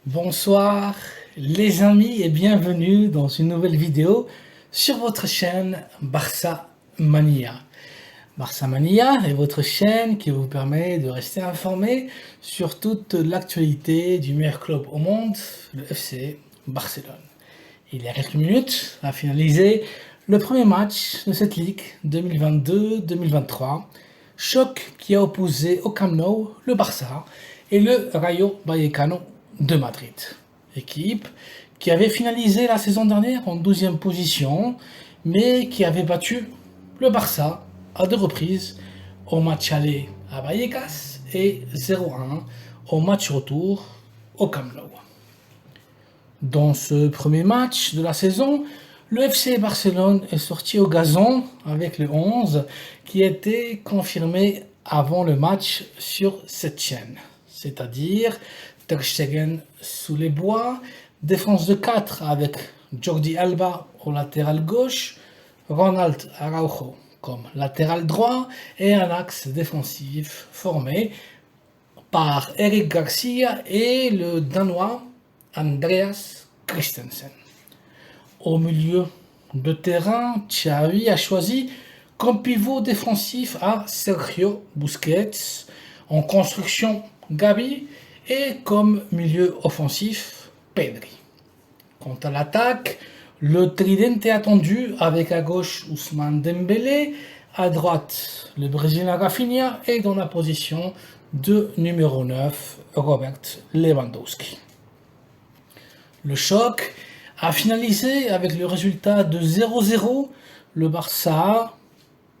Bonsoir les amis et bienvenue dans une nouvelle vidéo sur votre chaîne Barça Mania. Barça Mania est votre chaîne qui vous permet de rester informé sur toute l'actualité du meilleur club au monde, le FC Barcelone. Il y a quelques minutes a finalisé le premier match de cette ligue 2022-2023, choc qui a opposé au Camp Nou le Barça et le Rayo Vallecano de Madrid. Équipe qui avait finalisé la saison dernière en 12e position, mais qui avait battu le Barça à deux reprises au match aller à Vallecas et 0-1 au match retour au Camp Nou. Dans ce premier match de la saison, le FC Barcelone est sorti au gazon avec le 11 qui était confirmé avant le match sur cette chaîne, c'est-à-dire Ter Stegen sous les bois, défense de 4 avec Jordi Alba au latéral gauche, Ronald Araujo comme latéral droit et un axe défensif formé par Eric Garcia et le Danois Andreas Christensen. Au milieu de terrain, Xavi a choisi comme pivot défensif à Sergio Busquets, en construction Gabi et comme milieu offensif Pedri. Quant à l'attaque, le tridente attendu avec à gauche Ousmane Dembélé, à droite le Brésilien Rafinha et dans la position de numéro 9 Robert Lewandowski. Le choc a finalisé avec le résultat de 0-0. Le Barça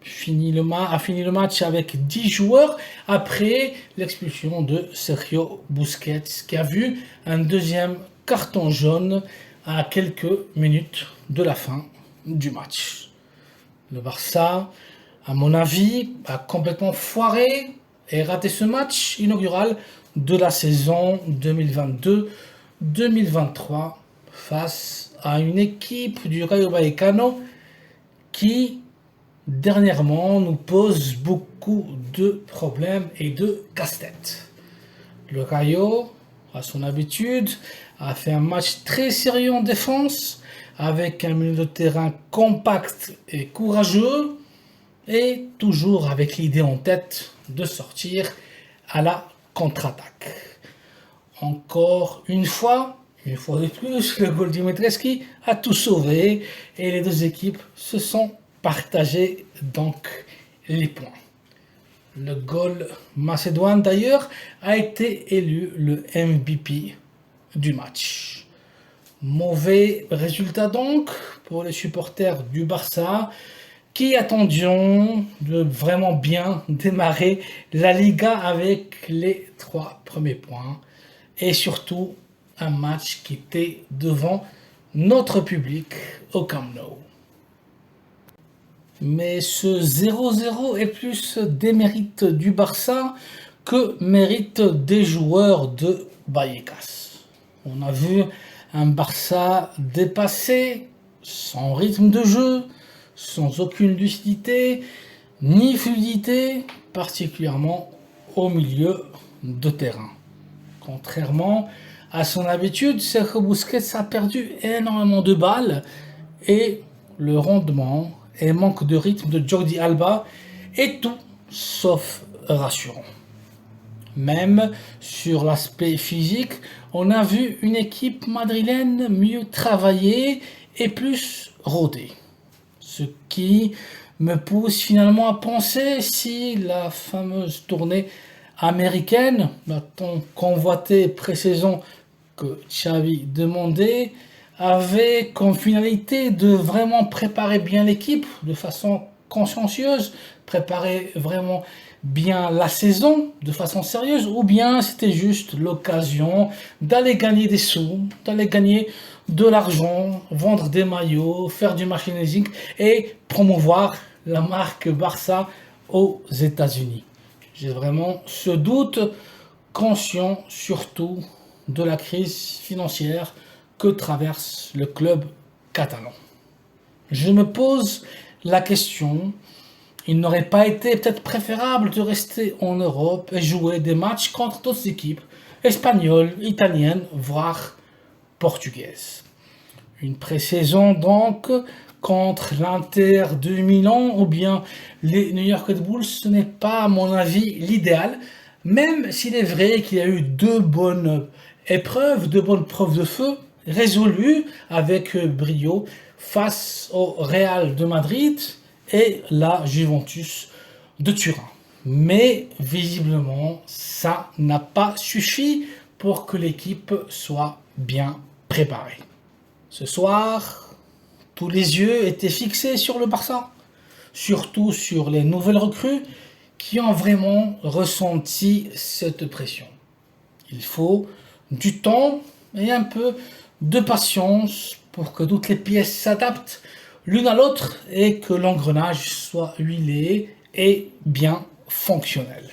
a fini le match avec 10 joueurs après l'expulsion de Sergio Busquets qui a vu un deuxième carton jaune à quelques minutes de la fin du match. Le Barça, à mon avis, a complètement foiré et raté ce match inaugural de la saison 2022-2023 face à une équipe du Rayo Vallecano qui dernièrement nous pose beaucoup de problèmes et de casse-tête. Le Rayo, à son habitude, a fait un match très sérieux en défense avec un milieu de terrain compact et courageux et toujours avec l'idée en tête de sortir à la contre-attaque. Encore une fois de plus, le goal d'Dimitrescu a tout sauvé et les deux équipes se sont partagées donc les points. Le goal macédoine d'ailleurs a été élu le MVP du match. Mauvais résultat donc pour les supporters du Barça qui attendions de vraiment bien démarrer la Liga avec les 3 premiers points et surtout un match qui était devant notre public au Camp Nou. Mais ce 0-0 est plus des mérites du Barça que mérite des joueurs de Vallecas. On a vu un Barça dépassé, sans rythme de jeu, sans aucune lucidité, ni fluidité, particulièrement au milieu de terrain. Contrairement à son habitude, Sergio Busquets a perdu énormément de balles et le rendement et manque de rythme de Jordi Alba est tout sauf rassurant. Même sur l'aspect physique, on a vu une équipe madrilène mieux travaillée et plus rodée. Ce qui me pousse finalement à penser si la fameuse tournée américaine, la tant convoitée pré-saison que Xavi demandait, avait comme finalité de vraiment préparer bien l'équipe de façon consciencieuse, préparer vraiment bien la saison de façon sérieuse, ou bien c'était juste l'occasion d'aller gagner des sous, d'aller gagner de l'argent, vendre des maillots, faire du merchandising et promouvoir la marque Barça aux États-Unis. J'ai vraiment ce doute, conscient surtout de la crise financière que traverse le club catalan. Je me pose la question, il n'aurait pas été peut-être préférable de rester en Europe et jouer des matchs contre d'autres équipes espagnole, italienne, voire portugaise. Une pré-saison donc contre l'Inter de Milan ou bien les New York Red Bulls, ce n'est pas à mon avis l'idéal, même s'il est vrai qu'il y a eu deux bonnes épreuves, deux bonnes preuves de feu résolues avec brio face au Real de Madrid et la Juventus de Turin. Mais visiblement, ça n'a pas suffi pour que l'équipe soit bien préparée. Ce soir, tous les yeux étaient fixés sur le Barça, surtout sur les nouvelles recrues qui ont vraiment ressenti cette pression. Il faut du temps et un peu de patience pour que toutes les pièces s'adaptent l'une à l'autre et que l'engrenage soit huilé et bien fonctionnel.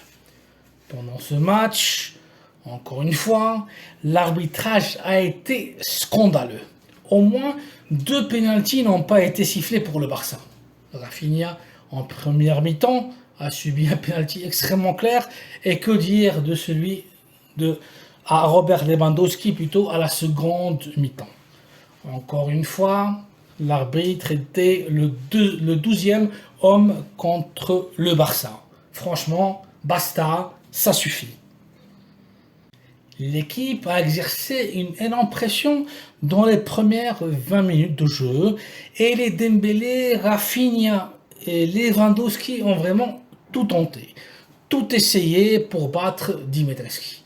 Pendant ce match, encore une fois, l'arbitrage a été scandaleux. Au moins 2 pénaltys n'ont pas été sifflés pour le Barça. Rafinha, en première mi-temps, a subi un pénalty extrêmement clair. Et que dire de celui à Robert Lewandowski plutôt à la seconde mi-temps. Encore une fois, l'arbitre était le 12e homme contre le Barça. Franchement, basta, ça suffit. L'équipe a exercé une énorme pression dans les premières 20 minutes de jeu et les Dembélé, Rafinha et Lewandowski ont vraiment tout tenté, tout essayé pour battre Dimitrescu.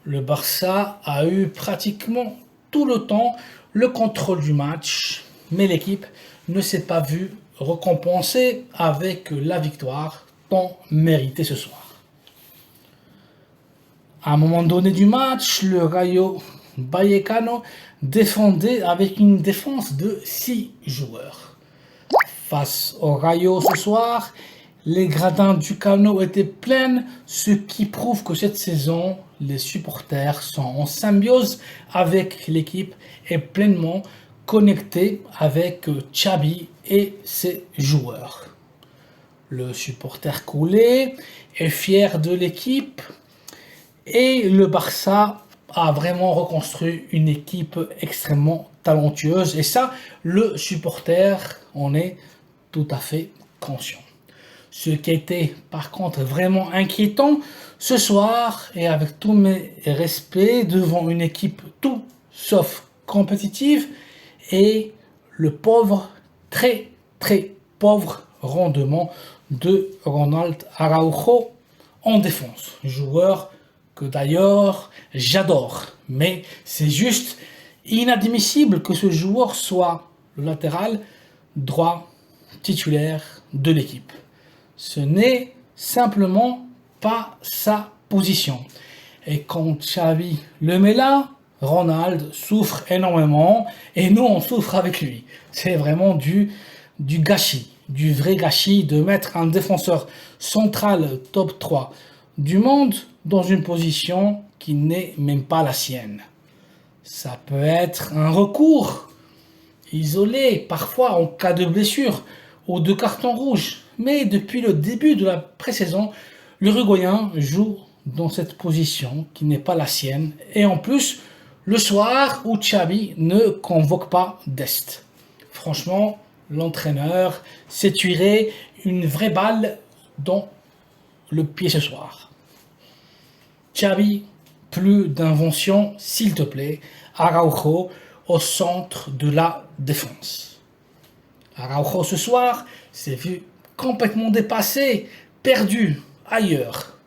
Le Barça a eu pratiquement tout le temps le contrôle du match, mais l'équipe ne s'est pas vue récompensée avec la victoire tant méritée ce soir. À un moment donné du match, le Rayo Vallecano défendait avec une défense de 6 joueurs. Face au Rayo ce soir, les gradins du Cano étaient pleins, ce qui prouve que cette saison, les supporters sont en symbiose avec l'équipe et pleinement connectés avec Xavi et ses joueurs. Le supporter coulé est fier de l'équipe. Et le Barça a vraiment reconstruit une équipe extrêmement talentueuse. Et ça, le supporter en est tout à fait conscient. Ce qui était par contre vraiment inquiétant ce soir, et avec tous mes respects, devant une équipe tout sauf compétitive, et le pauvre, très pauvre rendement de Ronald Araujo en défense. Joueur que d'ailleurs j'adore, mais c'est juste inadmissible que ce joueur soit le latéral droit titulaire de l'équipe. Ce n'est simplement pas sa position. Et quand Xavi le met là, Ronald souffre énormément et nous on souffre avec lui. C'est vraiment du gâchis, du vrai gâchis de mettre un défenseur central top 3 du monde dans une position qui n'est même pas la sienne. Ça peut être un recours isolé, parfois en cas de blessure ou de carton rouge, mais depuis le début de la pré-saison, l'Uruguayen joue dans cette position qui n'est pas la sienne, et en plus, le soir où Xavi ne convoque pas Dest. Franchement, l'entraîneur s'est tiré une vraie balle dans le pied ce soir. Xavi, plus d'invention, s'il te plaît. Araujo au centre de la défense. Araujo ce soir s'est vu complètement dépassé, perdu ailleurs.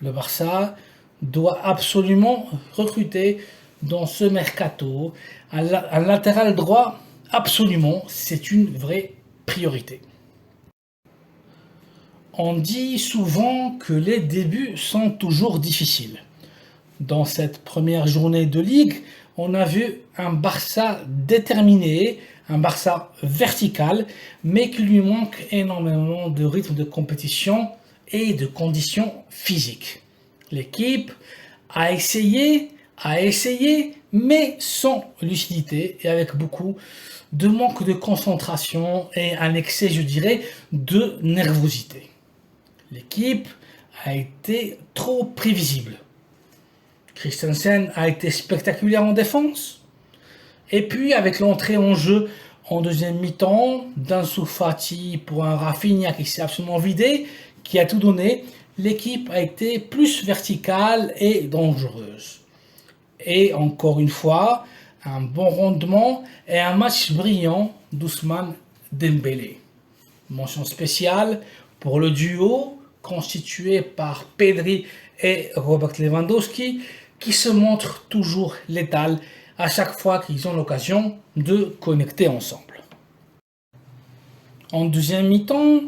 Le Barça doit absolument recruter dans ce mercato un latéral droit. Absolument, c'est une vraie priorité. On dit souvent que les débuts sont toujours difficiles. Dans cette première journée de Ligue, on a vu un Barça déterminé, un Barça vertical, mais qui lui manque énormément de rythme de compétition et de conditions physiques. L'équipe a essayé, mais sans lucidité et avec beaucoup de manque de concentration et un excès, je dirais, de nervosité. L'équipe a été trop prévisible. Christensen a été spectaculaire en défense. Et puis avec l'entrée en jeu en deuxième mi-temps d'Ansu Fati pour un Rafinha qui s'est absolument vidé, qui a tout donné, l'équipe a été plus verticale et dangereuse. Et encore une fois, un bon rendement et un match brillant d'Ousmane Dembélé. Mention spéciale pour le duo constitué par Pedri et Robert Lewandowski qui se montrent toujours létal à chaque fois qu'ils ont l'occasion de connecter ensemble. En deuxième mi-temps,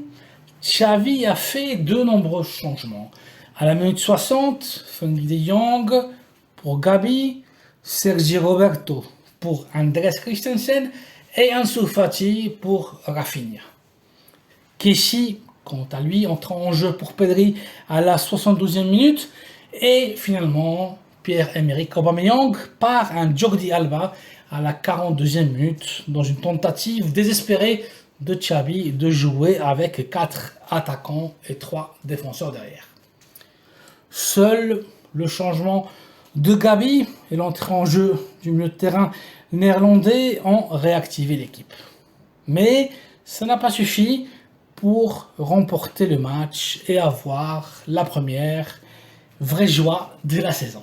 Xavi a fait de nombreux changements. À la minute 60, Frenkie de Jong pour Gabi, Sergi Roberto pour Andrés Christensen et Ansu Fati pour Rafinha. Kessie, quant à lui, entre en jeu pour Pedri à la 72e minute et finalement Pierre-Emerick Aubameyang par un Jordi Alba à la 42e minute dans une tentative désespérée de Xavi de jouer avec 4 attaquants et 3 défenseurs derrière. Seul le changement de Gabi et l'entrée en jeu du milieu de terrain néerlandais ont réactivé l'équipe. Mais ça n'a pas suffi pour remporter le match et avoir la première vraie joie de la saison.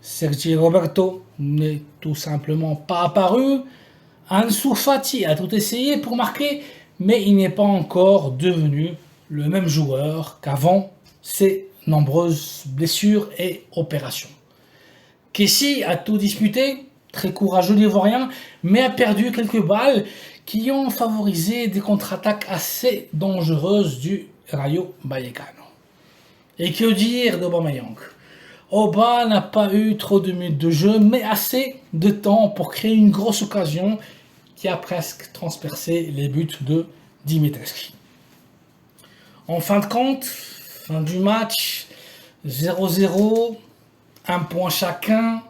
Sergi Roberto n'est tout simplement pas apparu. Ansu Fati a tout essayé pour marquer, mais il n'est pas encore devenu le même joueur qu'avant ses nombreuses blessures et opérations. Kessie a tout disputé, très courageux l'Ivoirien, mais a perdu quelques balles qui ont favorisé des contre-attaques assez dangereuses du Rayo Vallecano. Et que dire d'Aubameyang? Oba n'a pas eu trop de minutes de jeu, mais assez de temps pour créer une grosse occasion qui a presque transpercé les buts de Dimitrescu. En fin de compte, fin du match, 0-0, un point chacun.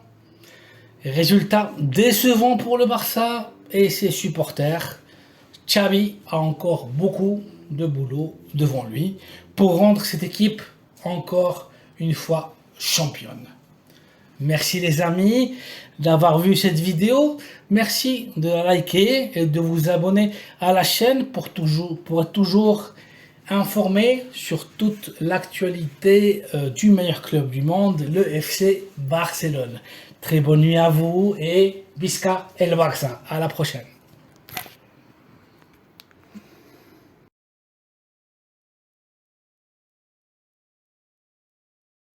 Résultat décevant pour le Barça et ses supporters. Xavi a encore beaucoup de boulot devant lui pour rendre cette équipe encore une fois championne. Merci les amis d'avoir vu cette vidéo. Merci de la liker et de vous abonner à la chaîne pour être toujours informé sur toute l'actualité du meilleur club du monde, le FC Barcelone. Très bonne nuit à vous et Visca el Barça. À la prochaine.